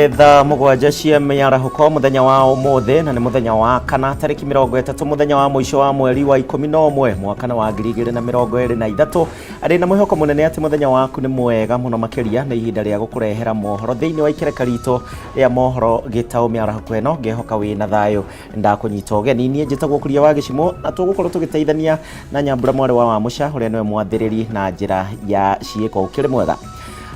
Tha mugwanja cia mĩarahuko muthenya wa ũmũthĩ na nĩ muthenya wa kana tarĩki 30 muthenya wa mũico wa mweri wa 11 mwaka wa 2023 arĩ na mwĩhoko mũnene atĩ muthenya waku nĩ mwega mũno makĩria na ihinda rĩa gũkũrehera mohoro thĩinĩ wa ikereka ritũ rĩa mohoro Gitau mĩarahuko ĩno ngehoka wĩna thayũ ndakũnyita ũgeni niĩ njĩtagwo Kuria wa Gĩcimo na tũgũkorwo tũgĩteithania na Nyambura Mware wa Wamuca ũrĩa nĩwe mwathĩrĩri na njĩra ya ciĩko ũkĩrĩ mwega.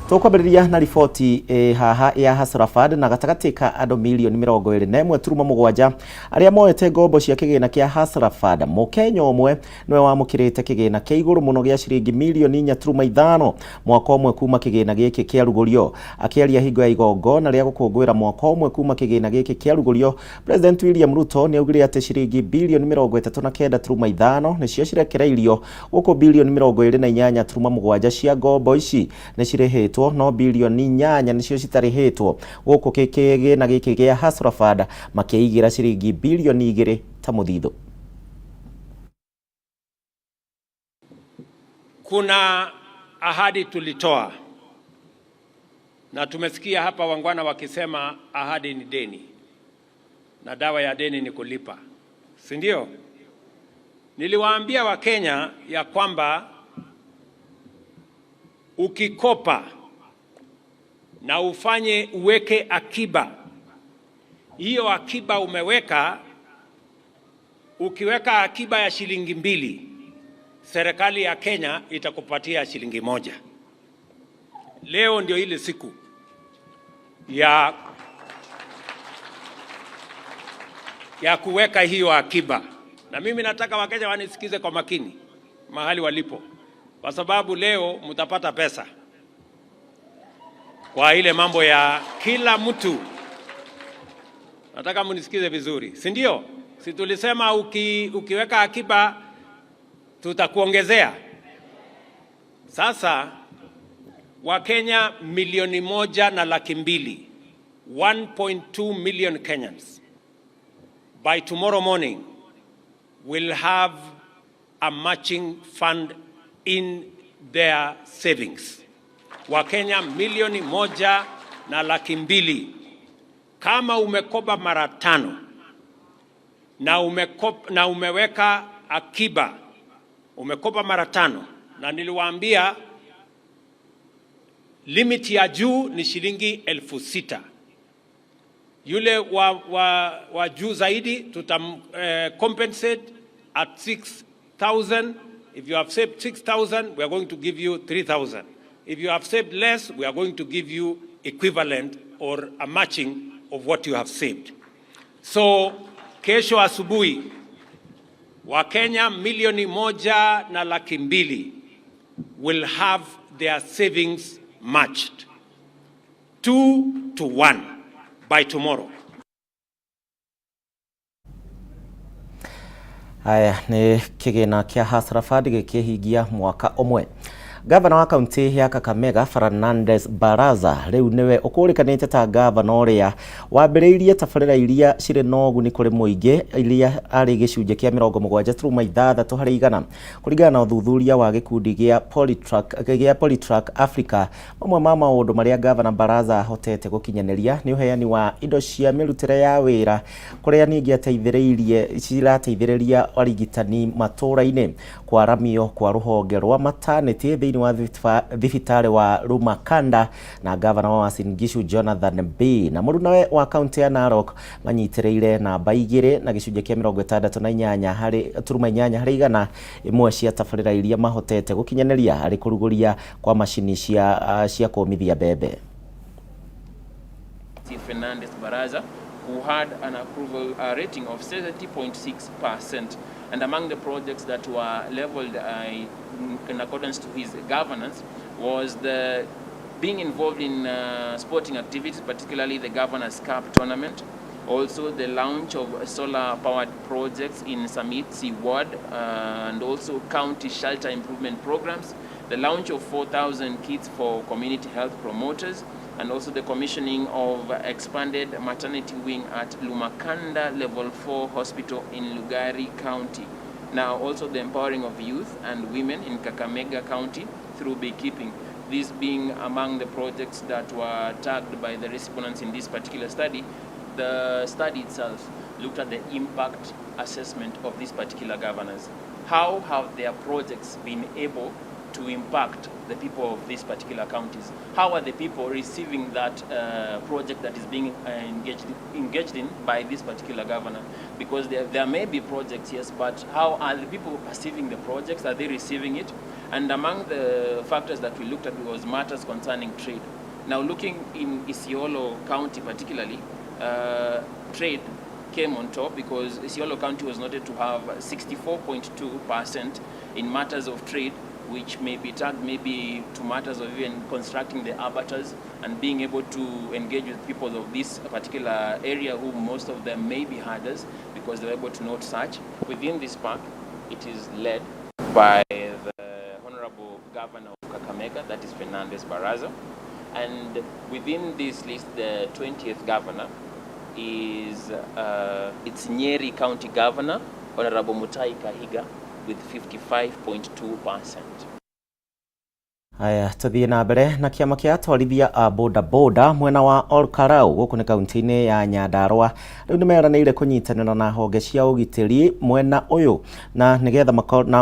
Tukwambĩrĩria na riboti haha ya Hasrafad na gatagatĩ ka andũ milioni 21.7 arĩa moete ngombo cia kĩgĩna kĩa Hasrafad. Mũkenya ũmwe nĩwe wamũkĩrĩte kĩgĩna kĩa igũrũ mũno gĩa ciringi milioni 4.5 mwaka ũmwe kuma kĩgĩna gĩkĩ kĩa rugũrio. Akĩaria hingo ya igongona rĩa gũkũngũĩra mwaka ũmwe kuma kĩgĩna gĩkĩ kĩa rugũrio, President William Ruto nĩaugire atĩ ciringi bilioni 39.5 nĩcio cirekereirio gũkũ bilioni 28.7 cia ngombo ici nĩ cirĩhĩtwo no bilioni 8 nicio citarĩhĩtwo gũkũ kĩgĩna gĩkĩ gĩa Hasrafad makĩigira ciringi bilioni 2 ta mũthithũ. Kuna ahadi tulitoa na tumesikia hapa wangwana wakisema ahadi ni deni na dawa ya deni ni kulipa, si ndio? Niliwaambia Wakenya ya kwamba ukikopa na ufanye uweke akiba, hiyo akiba umeweka, ukiweka akiba ya shilingi 2, serikali ya Kenya itakupatia shilingi 1. Leo ndio ile siku ya kuweka hiyo akiba, na mimi nataka Wakenya wanisikize kwa makini mahali walipo, kwa sababu leo mtapata pesa kwa ile mambo ya kila mtu. Nataka munisikize vizuri, si ndio? Si tulisema ukiweka akiba tutakuongezea. Sasa Wakenya milioni 1.2 1.2 million Kenyans by tomorrow morning will have a matching fund in their savings. Wakenya milioni 1.2 kama umekopa mara 5 na umeweka akiba, umekopa mara 5, na niliwaambia limit ya juu ni shilingi 6,000. Yule wa juu zaidi tutam compensate at 6,000. If you have saved 6,000, we are going to give you 3,000. If you have saved less, we are going to give you equivalent or a matching of what you have saved. So, kesho asubuhi, Wakenya milioni 1.2 will have their savings matched 2-1 by tomorrow. Haya nĩ kĩgĩna kĩa Hasrafad gĩkĩhingia mwaka ũmwe. Gavana wa kaunti ya Kameme Fernandez Baraza rĩu nĩwe ũkũrĩkanĩte ta gavana ũrĩa wambĩrĩirie tabarĩra iria cirĩ na ũguni kũrĩ mũingĩ iria arĩ gĩcunjĩ kĩa 76 harĩ 100 kũringana na ũthuthuria wa gĩkundi gĩa Polytrack Africa. Mamwe ma maũndũ marĩa gavana Baraza ahotete gũkinyanĩria nĩ ũheani wa indo cia mĩrutĩre ya wĩra kũrĩa ningĩ cirateithĩrĩria arigitani matũũra-inĩ, kwaramio kwa rũhonge rwa maternity thĩinĩ wa thibitarĩ wa Lumakanda na gavana wa Uasin Gishu Jonathan B na mũrunawe wa kaunti ya Narok manyitĩrĩire namba 2 na gĩcunjĩ kĩa 68 harĩ 100 imwe cia tabarĩra iria mahotete gũkinyanĩria harĩ kũrugũria kwa macini cia kũmithia mbembe. Fernandez Baraza, who had an approval rating of 70.6%, and among the projects that were leveled in accordance to his governance was the being involved in sporting activities, particularly the Governor's Cup tournament, also the launch of solar-powered projects in Samitsi Ward, and also county shelter improvement programs, the launch of 4,000 kits for community health promoters, and also the commissioning of expanded maternity wing at Lumakanda Level 4 Hospital in Lugari County. Now also the empowering of youth and women in Kakamega County through beekeeping. this being among the projects that were tagged by the respondents in this particular study. The study itself looked at the impact assessment of these particular governors. How have their projects been able to impact the people of these particular counties? How are the people receiving that project that is being engaged in by this particular governor? Because there may be projects, yes, but how are the people perceiving the projects? Are they receiving it? And among the factors that we looked at was matters concerning trade. Now, looking in Isiolo County particularly, trade came on top because Isiolo County was noted to have 64.2% in matters of trade, which may be tagged maybe to matters of even constructing the abattoirs and being able to engage with people of this particular area who most of them may be herders because they were able to note such. Within this park, it is led by the Honorable Governor of Kameme, that is Fernandez Baraza. And within this list, the 20th governor is it's Nyeri County Governor, Honorable Mutai Kahiga, with 55.2%. Haya, tuthie na mbere na kiama kia atwarithia a boda boda mwena wa Olkarau guku ni kaunti-ini ya Nyandarua riu ni meranĩire kunyitanĩra na honge cia ũgitĩri mwena ũyũ na nigetha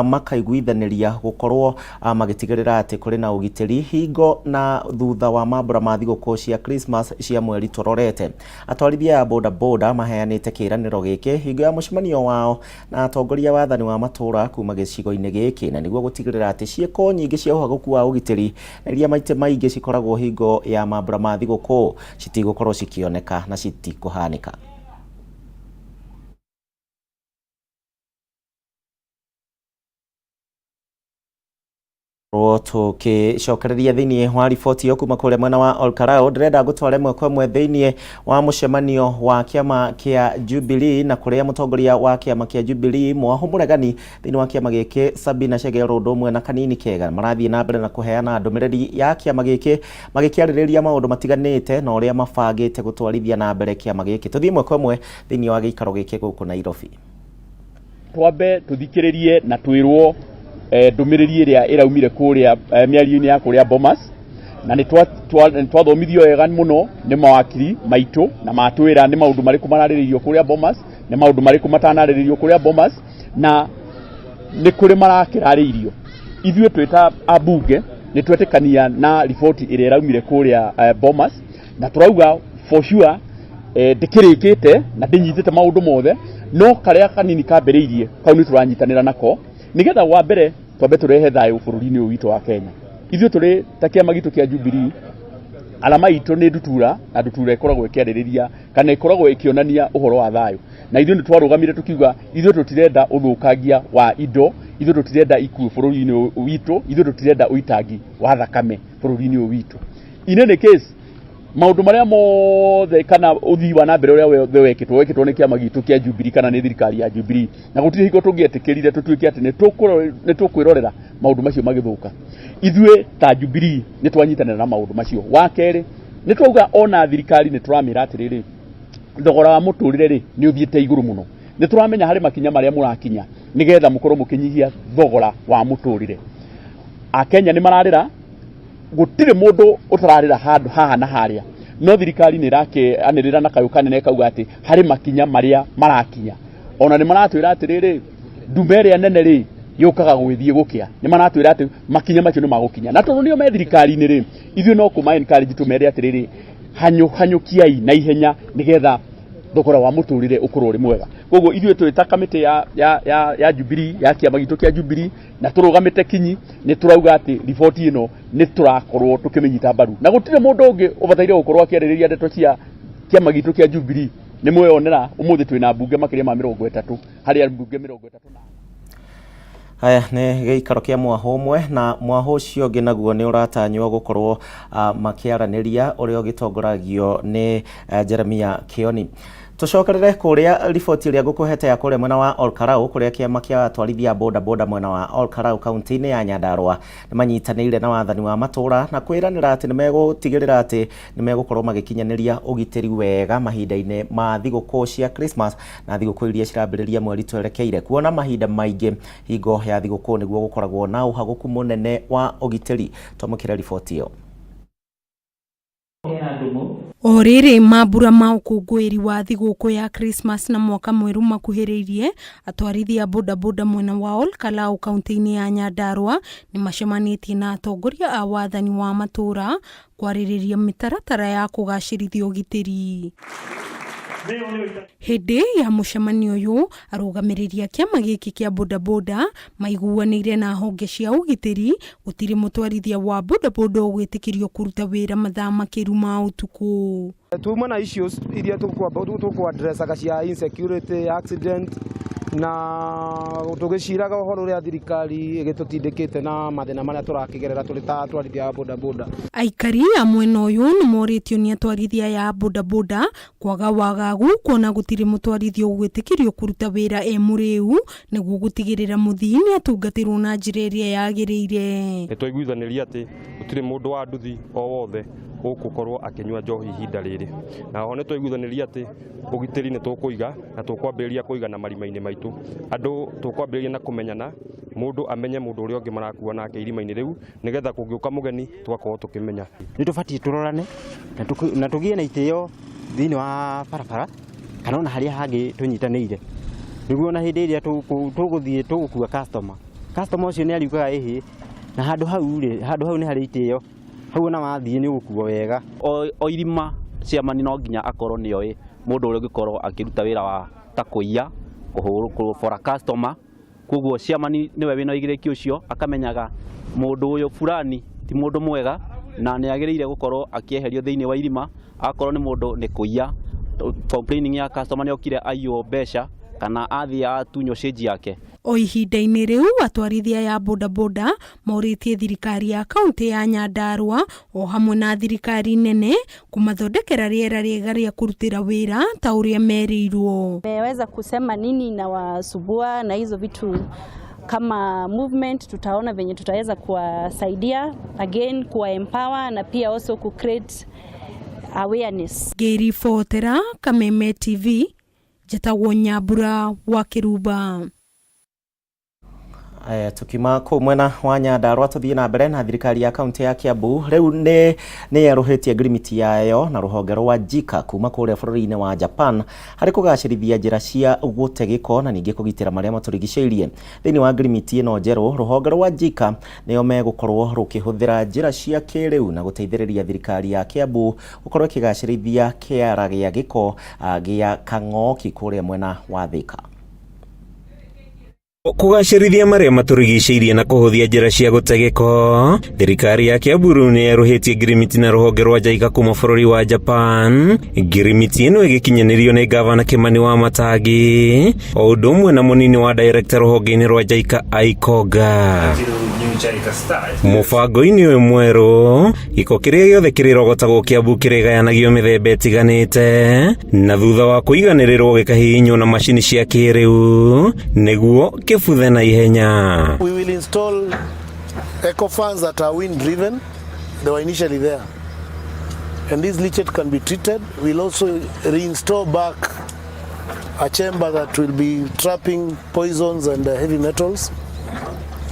makaiguithaniria gukorwo magitigĩrĩra atĩ kũrĩ na ũgitĩri hingo na thutha wa mambura ma thigũkũ cia Christmas cia mweri tũrorete. Atwarithia a boda boda maheanĩte kĩĩranĩro gĩkĩ hingo ya mũcemanio wao na atongoria wathani wa matũra kuma gĩcigo-inĩ gĩkĩ na nĩguo gũtigĩrĩra atĩ ciĩko nyingĩ cia ũhagũku wa ũgitĩri na iria maite maingĩ cikoragwo hingo ya mambura ma thigũkũ citigũkorwo cikioneka na citikũhanĩka. Tukicokereria thiini wa riboti yo kuma kũrĩa mwena wa Olkarau, ndĩrenda gũtwara ĩmwe kwa ĩmwe thĩinĩ wa mũcemanio wa kĩama kĩa Jubilee na kũrĩa mũtongoria wa kĩama kĩa Jubilee Mwahu Mũregani thĩinĩ wa kĩama gĩkĩ Sabina Chegero ũndũ ũmwe na Kanini Kega marathiĩ na mbere na kũheana ndũmĩrĩri ya kĩama gĩkĩ magĩkĩarĩrĩria maũndũ matiganĩte na ũrĩa mabangĩte gũtwarithia na mbere kĩama gĩkĩ. Tũthiĩ ĩmwe kwa ĩmwe thĩinĩ wa gĩikaro gĩkĩ gũkũ Nairobi. Twambe tuthikĩrĩrie na twĩrwo ndũmĩrĩri ĩrĩa ĩraumire kũrĩa mĩario-inĩ ya kũrĩa Bomas na nĩ twathomithio wega mũno nĩ mawakiri maitũ na matwĩra nĩ maũndũ marĩkũ mararĩrĩirio kũrĩa Bomas, nĩ maũndũ marĩkũ matanarĩrĩirio kũrĩa Bomas na nĩ kũrĩ marakĩrarĩirio. Ithuĩ twĩta ambunge nĩ twetĩkania na riboti ĩrĩa ĩraumire kũrĩa Bomas na tũrauga for sure ndĩkĩrĩkĩte na ndĩnyitĩte maũndũ mothe no karĩa kanini kambĩrĩirie kau nĩ tũranyitanĩra nako nigetha wa mbere twambe turehe thayũ bũrũri-inĩ ũyũ witũ wa Kenya. Ithuĩ tũrĩ ta kĩama gitũ kĩa Jubilee, alama itũ nĩ ndutura na ndutura ĩkoragwo ĩkĩarĩrĩria kana ĩkoragwo ĩkĩonania ũhoro wa thayũ. Na ithuĩ nĩ twarũgamire tukiuga ithuĩ tũtirenda ũthũkangia wa indo, ithuĩ tũtirenda ikuũ bũrũri-inĩ witũ, ithuĩ tũtirenda ũitangi wa thakame bũrũri-inĩ ũyũ witũ. In any case, maũndũ marĩa mothe kana ũthii wa na mbere ũrĩa wekĩtwo nĩ kĩama gitũ kĩa Jubilee kana nĩ thirikari ya Jubilee na gũtirĩ hingo tũngĩetĩkĩrire tũtuĩke atĩ nĩ tũkwĩrorera maũndũ macio magĩthũka. Ithuĩ ta Jubilee nĩ twanyitanĩra na maũndũ macio. Wa kerĩ nĩ twauga ona thirikari nĩ tũramĩra atĩrĩrĩ thogora wa mũtũrĩre rĩ nĩ ũthiĩte igũrũ mũno. Nĩ tũramenya harĩ makinya marĩa mũrakinya nĩgetha mũkorwo mũkĩnyihia thogora wa mũtũrĩre. Akenya nĩ mararĩra gũtirĩ mũndũ ũtararĩra handũ haha na harĩa no thirikari nĩ ĩrakĩanĩrĩra na kayũ kanene kauga atĩ harĩ makinya marĩa marakinya ona nĩ maratwĩra atĩrĩrĩ ndume ĩrĩa nene rĩ yũkaga gwĩthiĩ gũkĩa. Nĩ maratwĩra atĩ makinya macio nĩ magũkinya na tondũ nĩo me thirikari-inĩ rĩ ithuĩ no kũma encourage tũmere atĩrĩrĩ hanyũkiai na ihenya nĩgetha thogora wa mũtũrĩre ũkorwo ũrĩ mwega. Koguo ithuĩ twĩta kamĩtĩ ya Jubilee ya kĩama gitũ kĩa Jubilee na tũrũgamĩte kinyi nĩ tũrauga atĩ riboti ĩno nĩ tũrakorwo tũkĩmĩnyita mbaru na gũtirĩ mũndũ ũngĩ ũbataire gũkorwo akĩarĩrĩria ndeto cia kĩama gitũ kĩa Jubilee. Nĩ mwĩonera ũmũthĩ twĩna mbunge makĩria ma 30 harĩ mbunge 30 na Haya nĩ gĩikaro kĩa Mwahu ũmwe na Mwahu ũcio ũngĩ naguo nĩ ũratanywo gũkorwo makĩaranĩria ũrĩa ũgĩtongoragio nĩ Jeremia Kioni. Tucokerere kuria riboti ria ngukuhete ya kuria mwena wa Olkarau kuria kiama kia atwarithia boda boda mwena wa Olkarau kaunti-ini ya Nyandarua nimanyitanĩire na wathani wa matura na kwiranĩra ati nimegutigĩrĩra ati nimegukorwo magikinyaniria ugitĩri wega mahinda-inĩ ma thigũkũ cia Christmas na thigũkũ iria cirambĩrĩria mweri twerekeire kuona mahinda maingĩ hingo ya thigũkũ nĩguo gukoragwo na uhaguku munene wa ugitĩri. Twamũkĩre riboti iyo. Orere mabura ma ũkũngũĩri wa thigũkũ ya Christmas na mwaka mwerũ makuhĩrĩirie, atwarithia boda boda mwena wa Olkarau kaunti-inĩ ya Nyandarua ni macemanĩtie na atongoria a wathani wa matura kwarĩrĩria mĩtaratara ya kũgacĩrithia ũgitĩri. Hĩndĩ ya mũcemanio ũyũ arũgamĩrĩria kĩama gĩkĩ kĩa boda boda maiguanĩire na honge cia ũgitĩri gũtirĩ mũtwarithia wa boda boda ũgwĩtĩkĩrio kũruta wĩra mathaa makĩru ma ũtukũ. Tuma na issues iria tuku address cia insecurity, accident na tugiciraga uhoro ria thirikari igitutindikite na mathina maria turakigerera turi ta atwarithia a boda boda. Aikari a mwena ũyũ nĩ moritio nĩ atwarithia ya boda boda kwaga wagagu kuona gũtirĩ mũtwarithia ũgwĩtĩkĩrio kũruta wĩra mũrĩu nĩguo gũtigĩrĩra mũthii nĩ atungatĩrwo na njĩra ĩrĩa yagĩrĩire. Nĩtwaiguithanirie atĩ gũtirĩ mũndũ wa nduthi o wothe ũgũkorwo akinyua njohi ihinda rĩrĩ. Na ho nĩtwaiguithanirie atĩ ũgitĩri nĩ tũkũiga na tũkwambĩrĩria kũiga na marima-inĩ maitũ. Andũ tũkwambĩrĩria na kũmenyana, mũndũ amenye mũndũ ũrĩa ũngĩ marakuua nake irima-inĩ rĩu nĩgetha kũngĩũka mũgeni twakorwo tũkĩmenya. Nĩtũbatiĩ tũrorane na tũgĩe na itĩo thĩinĩ wa barabara kana ona harĩa hangĩ tũnyitanĩire nĩguo na hĩndĩ ĩrĩa tũgũthiĩ tũgũkua customer ũcio nĩ ariugaga ĩhĩ na handũ hau nĩ harĩ itĩo hau ona wathiĩ nĩ ũgũkuo wega. O irima ciamani no nginya akorwo nĩ oĩ mũndũ ũrĩa ũngĩkorwo akĩruta wĩra wa ta kũiya kũhũra customer, koguo ciamani nĩwe wĩna ũigĩrĩki ũcio akamenyaga mũndũ ũyũ fulani ti mũndũ mwega na nĩ agĩrĩire gũkorwo akĩeherio thĩinĩ wa irima. Akorwo nĩ mũndũ nĩ kũiya complaining ya customer nĩ okire aiywo mbeca kana athiĩ atunywo change yake. O ihinda-inĩ rĩu atwarithia ya boda boda morĩtie thirikari ya kaunti ya Nyandarua o hamwe na thirikari nene kumathondekera rĩera rĩega rĩa kũrutĩra wĩra ta ũrĩa merĩirwo. Meweza kusema nini na wasubua na hizo vitu kama movement, tutaona venye tutaweza kuwasaidia again, kuwa empower na pia also ku create awareness. Geri Fotera, Kameme TV, Gitau Nyambura wa Kiruba. Tukima kũ mwena wa Nyandarua tuthie na mbere na thirikari ya kaunti ya Kiambu riu nĩ yaruhitie agreement yayo na ruhonge rwa JICA kuma kũrĩa bũrũri-inĩ wa Japan harĩ kũgacĩrithia njĩra cia gũte gĩko na ningĩ kũgitĩra marĩa matũrigicĩirie. Thĩinĩ wa agreement ĩno njerũ ruhonge rwa JICA nĩo megũkorwo rũkĩhũthĩra njĩra cia kĩrĩu na gũteithĩrĩria thirikari ya Kiambu gũkorwo ĩkĩgacĩrithia kĩara gĩa gĩko gĩa Kang'oki kũrĩa mwena wa Thika. Kũgacĩrithia marĩa matũrigicĩirie na kũhũthia njĩra cia gũte gĩko, thirikari ya Kiambu nĩ yaruhĩtie agreement na rũhonge rwa JICA kuma bũrũri wa Japan. Agreement ĩno ĩgĩkinyanĩrio nĩ gavana Kimani wa Matangi o ũndũ ũmwe na mũnini wa director rũhonge-inĩ rwa JICA Aikoga. Mũbango-inĩ ũyũ mwerũ gĩko kĩrĩa gĩothe kĩrĩrogotagwo Kiambu kĩrĩgayanagio mĩthemba ĩtiganĩte na thutha wa kũiganĩrĩrwo gĩkahihinywo na macini cia kĩrĩu nĩguo kĩbuthe na ihenya. We will install eco fans that are wind driven. They were initially there, and this leachate can be treated. We'll also reinstall back a chamber that will be trapping poisons and heavy metals,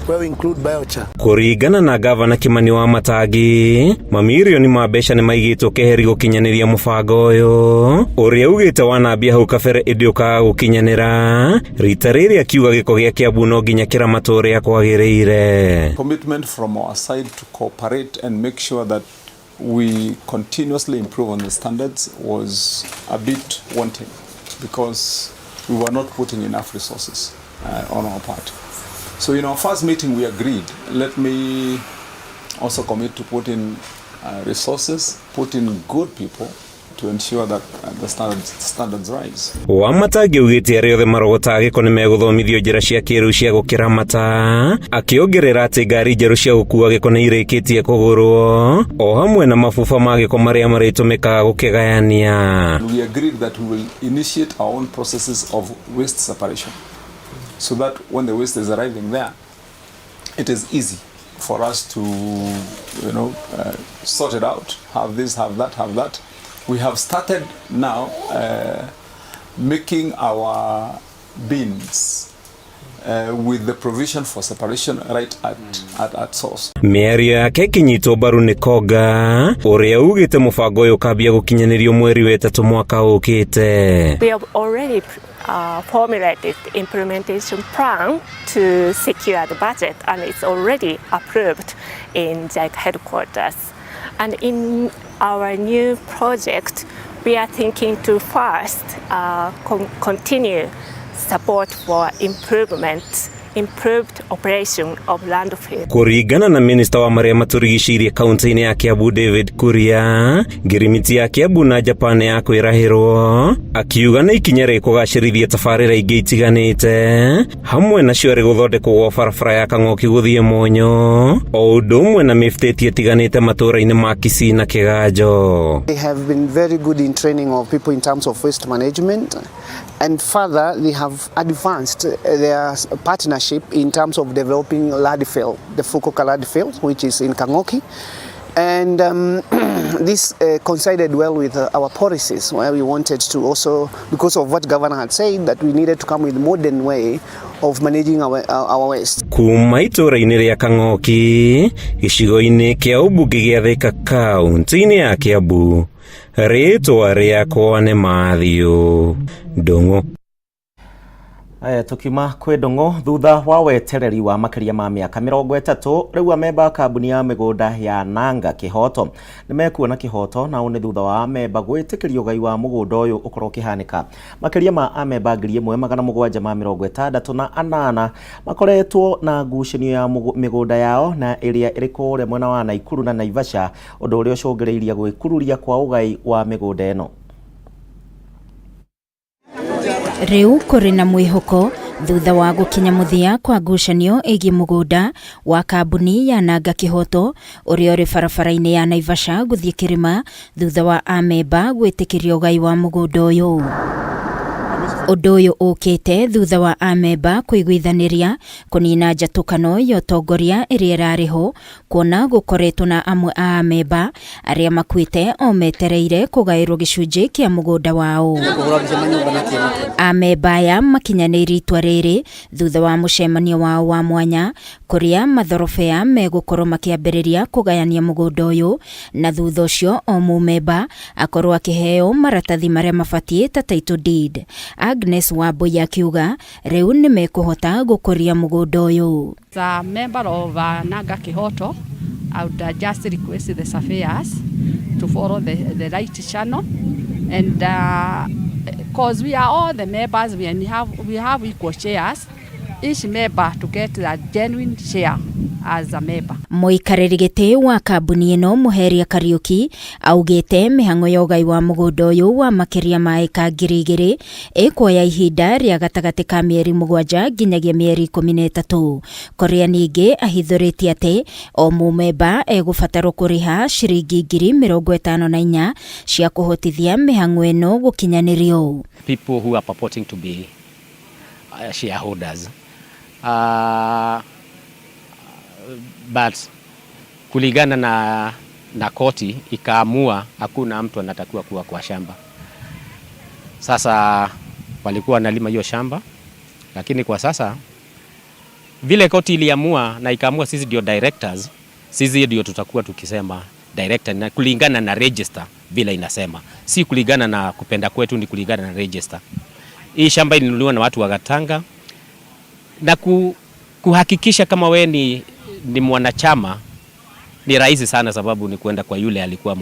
where we include biochar. Kũringana na gavana Kimani wa Matangi, mamirioni ma mbeca nĩ maigĩtwo keheri gũkinyanĩria mũbango ũyũ ũrĩa ugĩte wanambia hau kabere ĩndĩ ũkaga gũkinyanĩra rita rĩrĩ akiuga gĩko gĩa Kiambu no nginya kĩramatwo ũrĩa kwagĩrĩire. Commitment from our side to cooperate and make sure that we continuously improve on the standards was a bit wanting because we were not putting enough resources on our part. So in our first meeting we agreed, let me also commit to put in resources, put in good people to ensure that the standards rise. Wamatangi ugite ari othe marogota giko ni meguthomithio njira cia kiru cia gukiramata akiongerera ati ngari njeru cia gukua giko ni irikitie kugurwo o hamwe na mafufa ma giko maria maritumikaga gukigayania. We agreed that we will initiate our own processes of waste separation so that when the waste is arriving there, it is easy for us to, sort it out, have this, have that. We have started now making our bins with the provision for separation right at source. Miario yake kinyitwo baru ni Koga uria ugite mubango uyu kambia gukinyanirio mweri wa 3 mwaka ukite. We have already formulated implementation plan to secure the budget, and it's already approved in JICA headquarters. And in our new project, we are thinking to first continue support for improved operation of landfill. Kuringana na minister wa maria maturigishirie kaunti-ini ya Kiambu David Kuria, ngirimiti ya Kiambu na Japan ya kwirahirwo akiuga na ikinya ri kugacirithia tabarira ingi itiganite hamwe na cio ri guthondekwo gwa barabara ya Kang'oki guthie Monyo o undu umwe na miftetie itiganite matura-ini ma Kisii na Kiganjo. They have been very good in training of people in terms of waste management, and further they have advanced their partnership in terms of developing landfill, the Fukuoka landfill, which is in Kang'oki. And this coincided well with our policies, where we wanted to also, because of what governor had said, that we needed to come with a modern way of managing our waste. Kuma itura-ini ria Kang'oki, gicigo-ini kia ubunge gia Thika kaunti-ini ya Kiambu, ritwa riakwa ni Mathew Ndung'u. Tukima kwe Ndung'u, thutha wa wetereri wa makiria ma miaka 30 riu amemba kambuni ya migunda ya Nanga Kihoto nimekuona kihoto na une thutha wa amemba gwitikirio gai wa mugunda uyu ukorwo kihanika. Makiria ma amemba 1768 makoretwo na ngucanio ya migunda yao na iria iri kuria mwena wa Naikuru na Naivasha, undu uria ucungiriirie gwikururia kwa ugai wa migunda ino. Riu kuri na mwihoko thutha wa gukinya muthia kwa ngucanio igi mugunda wa kambuni ya Nanga Kihoto uria uri barabara-ini ya Naivasha guthie Kirima thutha wa amemba gwitikirio gai wa mugunda uyu. Undu uyu ukite thutha wa amemba kuiguithaniria kunina njatukano ya utongoria iria irariho, kuona gukoretwo na amwe a amemba aria makuite o metereire kugairwo gicunji kia mugunda wao. Amemba aya makinyanirie itua riri thutha wa mucemanio wao wa mwanya kuria matharobea megukorwo makiambiriria kugayania mugunda uyu, na thutha ucio o mumemba akorwo akiheo maratathi maria mabatie ta title deed. Agnes Wambui akiuga riu ni mekuhota gukuria mugunda uyu. As a member of Nanga Kihoto, I would just request the surveyors to follow the right channel, and because we are all the members, we have equal shares, each member to get a genuine share as a member. Muikariri giti wa kambuni ino Muheria Kariuki augite mihango ya ugai wa mugunda uyu wa makiria ma eka 2,000 ikuoya ihinda ria gatagati ka mieri 7 nginyagia mieri 13. Korea ningi ahithuritie ati o mumemba egubatarwo kuriha ciringi 54,000 cia kuhotithia mihango ino gukinyanirio. People who are purporting to be shareholders, but kulingana na koti ikaamua hakuna mtu anatakiwa kuwa kwa shamba. Sasa walikuwa wanalima hiyo shamba, lakini kwa sasa vile koti iliamua na ikaamua sisi ndio directors, sisi ndio tutakuwa tukisema director na kulingana na register vile inasema, si kulingana na kupenda kwetu, ni kulingana na register. Hii shamba ilinunuliwa na watu wa Gatanga, na kuhakikisha kama we ni mwanachama ni rahisi sana, sababu ni kwenda kwa yule alikuwa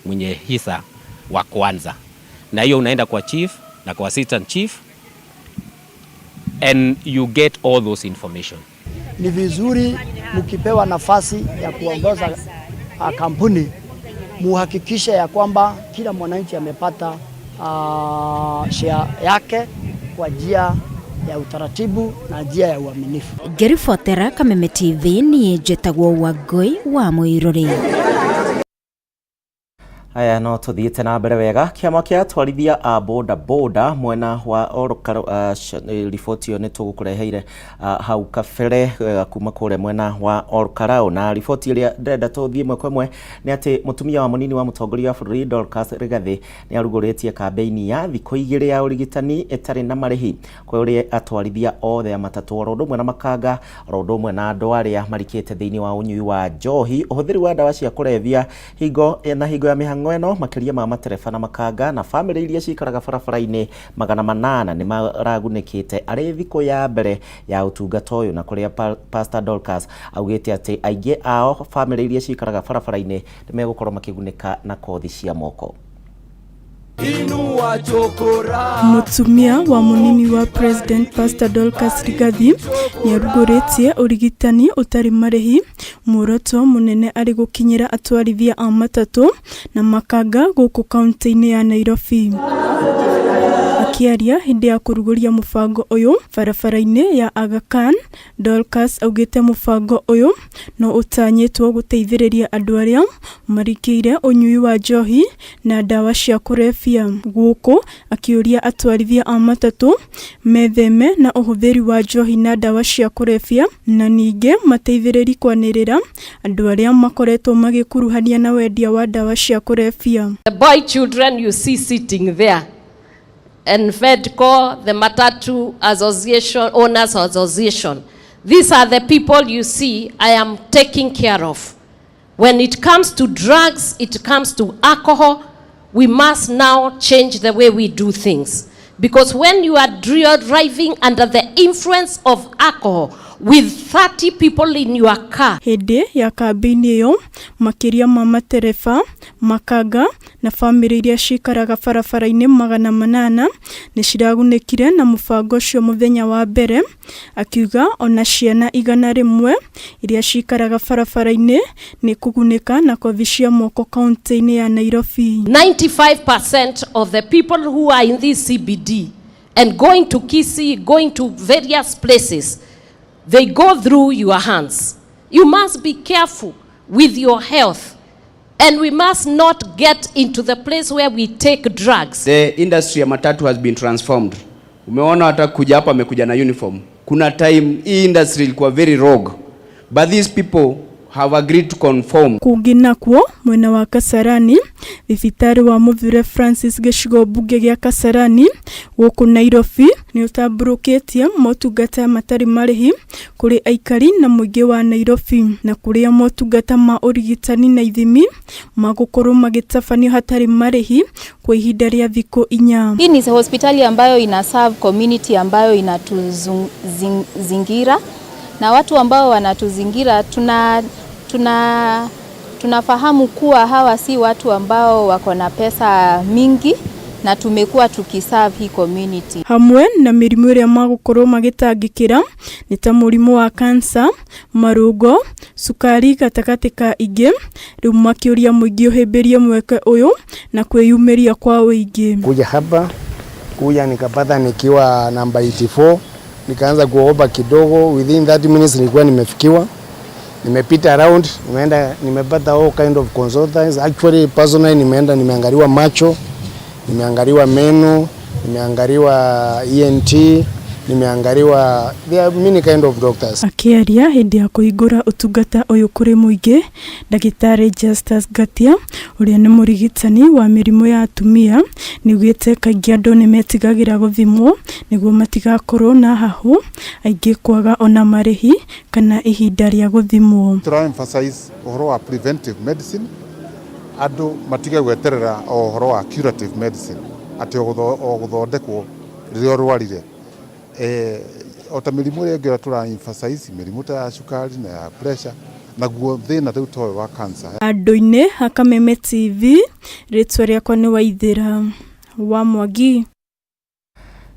mwenye hisa wa kwanza, na hiyo unaenda kwa chief na kwa assistant chief and you get all those information. Ni vizuri mkipewa nafasi ya kuongoza kampuni muhakikishe ya kwamba kila mwananchi amepata share yake kwa njia ya utaratibu na njia ya uaminifu. Ngĩribotera Kameme TV ni Njĩtagwo Wangui wa Mũirũrĩ. Aya no tuthiĩte na mbere wega. Kĩama kĩa atwarithia a boda boda mwena wa Orokaro, riboti ĩyo nĩ tũgũkũreheire hau kabere kuma kũrĩa mwena wa Orokaro, na riboti ĩrĩa ndĩrenda tũthiĩ ĩmwe kwa ĩmwe nĩ atĩ mũtumia wa mũnini wa mũtongoria wa bũrũri Dorcas Rigathi nĩ arugũrĩtie kambĩini ya thikũ 2 ya ũrigitani ĩtarĩ na marĩhi kũrĩ atwarithia othe a matatũ oro ũndũ ũmwe na makanga oro ũndũ ũmwe na andũ arĩa marikĩte thĩinĩ wa ũnyui wa njohi, ũhũthĩri wa ndawa cia kũrebia, hingo ya mĩhang'o ĩno, makĩria ma matereba na makanga na bamĩrĩ iria cikaraga barabara-inĩ 800 nĩ maragunĩkĩte arĩ thikũ ya mbere ya ũtungata ũyũ, na kũrĩa Pastor Dorcas augĩte atĩ aingĩ ao bamĩrĩ iria cikaraga barabara-inĩ nĩ megũkorwo makĩgunĩka na kothi cia moko. Mũtumia wa mũnini wa President Pastor Dorcas Rigathi nĩ arugũrĩtie ũrigitani ũtarĩ marĩhi, muoroto mũnene arĩ gũkinyĩra atwarithia a matatũ na makanga gũkũ kaunti-inĩ ya Nairobi. Akiaria hĩndĩ ya kũrugũria mũbango ũyũ barabara-inĩ ya Aga Khan, Dorcas augĩte mũbango ũyũ no ũtanyĩtwo gũteithĩrĩria andũ arĩa marikĩire ũnyui wa njohi na ndawa cia kũrebia, gũkũ akĩũria atwarithia a matatũ metheme na ũhũthĩri wa njohi na ndawa cia kũrebia, na ningĩ mateithĩrĩri kwanĩrĩra andũ arĩa makoretwo magĩkuruhania na wendia wa ndawa cia kũrebia. The boy children you see sitting there and FEDCO, the Matatu Association, Owners Association. These are the people you see I am taking care of. When it comes to drugs, it comes to alcohol, we must now change the way we do things. Because when you are driving under the influence of alcohol, with 30 people in your car. Hĩndĩ ya kambĩini ĩyo, makĩria ma matereba, makanga na bamĩrĩ iria cikaraga barabara-inĩ 800 nĩ ciragunĩkire na mũbango ũcio mũthenya wa mbere, akiuga ona ciana 100 iria cikaraga barabara-inĩ nĩ kugunĩka na kothi cia moko kaunti-inĩ ya Nairobi. 95% of the people who are in this CBD and going to Kisii, going to various places, they go through your hands. You must be careful with your health, and we must not get into the place where we take drugs. The industry ya matatu has been transformed. Umeona hata kuja hapa amekuja na uniform. Kuna time hii industry ilikuwa very rogue, but these people have agreed to conform. Kunginakwo mwena wa Kasarani, thibitari wa Mũthure Francis gĩcigo bunge gĩa Kasarani gũkũ Nairobi nĩ ũtambũrũkĩtie motungata matarĩ marĩhi kũrĩ aikari na mũingĩ wa Nairobi, na kũrĩa motungata ma ũrigitani na ithimi magũkorwo magĩtabanio hatarĩ marĩhi kwa ihinda rĩa thikũ 4. Hii ni hospitali ambayo ina serve community ambayo inatuzingira, na watu ambao wanatuzingira tunafahamu kuwa hawa si watu ambao wako na pesa mingi, na tumekuwa tukiserve hii community. Hamwe na mĩrimũ ĩrĩa magũkorwo magĩtangĩkĩra nĩ ta mũrimũ wa cancer, marũngo, sukari gatagatĩ ka ingĩ, rĩu makĩũria mũingĩ ũhĩmbĩrie mweke ũyũ na kwĩyumĩria kwa ũingĩ. Kuja hapa, nikapata nikiwa namba 84, nikaanza kuomba kidogo, within 30 minutes nilikuwa nimefikiwa. Nimepita around, nimepata all kind of consultants. Actually personally nimeangaliwa macho, nimeangaliwa meno, nimeangaliwa ENT, nimeangaliwa, there are many kind of doctors. Akiaria hĩndĩ ya kũhingũra ũtungata ũyũ kũrĩ mũingĩ, Ndagĩtarĩ Justus Gatia ũrĩa nĩ mũrigitani wa mĩrimũ ya atumia nĩugĩte kaingĩ andũ nĩ metigagĩra gũthimwo nĩguo matigakorwo na hahu aingĩ kwaga ona marĩhi kana ihinda rĩa gũthimwo. Try emphasize ũhoro wa preventive medicine, andũ matige gweterera ũhoro wa curative medicine atĩ gũthondekwo rĩrĩa ũrwarire. Ota mĩrimũ ĩrĩa ĩngĩ tũra emphasize mĩrimũ ta ya cukari na ya pressure naguo thĩna rĩu toĩ wa cancer. Andũ-inĩ ha Kameme TV, rĩtwa rĩakwa nĩ Waithĩra wa Mwangi.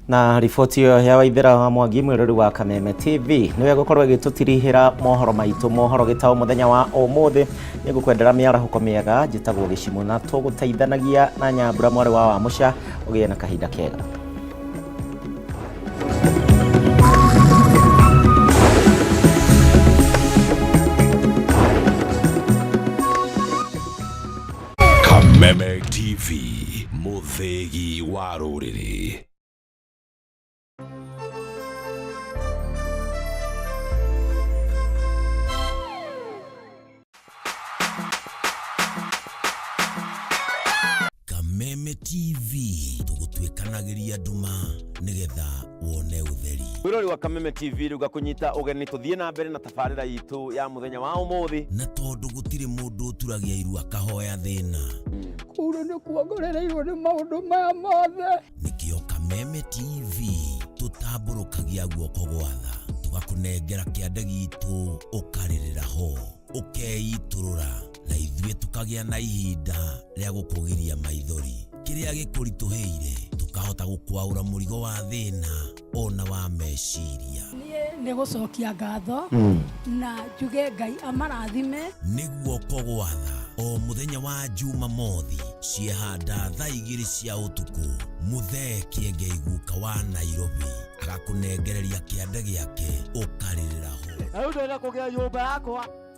Na riboti yo ya Waithera wa Mwangi mwirori wa Kameme TV niwe gukorwo igitutirihira mohoro maitu mohoro Gitau muthenya wa umuthi ni gukwendera miarahuko miega njitagwo Gicimu na tuguteithanagia na Nyambura mwari wa Mucha ugie na kahinda kega. Kameme TV muthegi wa ruriri. Kameme TV tugutwikanagiria nduma nigetha wone utheri. Mwirori wa Kameme TV ruga kunyita ugeni tuthie na mbere na tabarira yitu ya muthenya wa umuthi na tondu gutire mundu turagia iru akahoya thina kuru ni kuongorereirwo ni maundu maya mothe nikio Kameme TV tutamburukagia guoko gwa tha tugakunengera kiande gitu ukaririra ho ukeiturura na ithuĩ tukagia na ihinda ria gukugiria maithori kiria gikurituheire tukahota gukwaura murigo wa thina ona wa meciria ni gucokia ngatho na njuge Ngai amarathime niguo kogwatha o muthenya wa Jumamothi ciehanda thaa 2 cia utuku Muthee Kiengei guka wa Nairobi agakunengereria kiande giake ukaririra ho na ndio kugia nyumba yakwa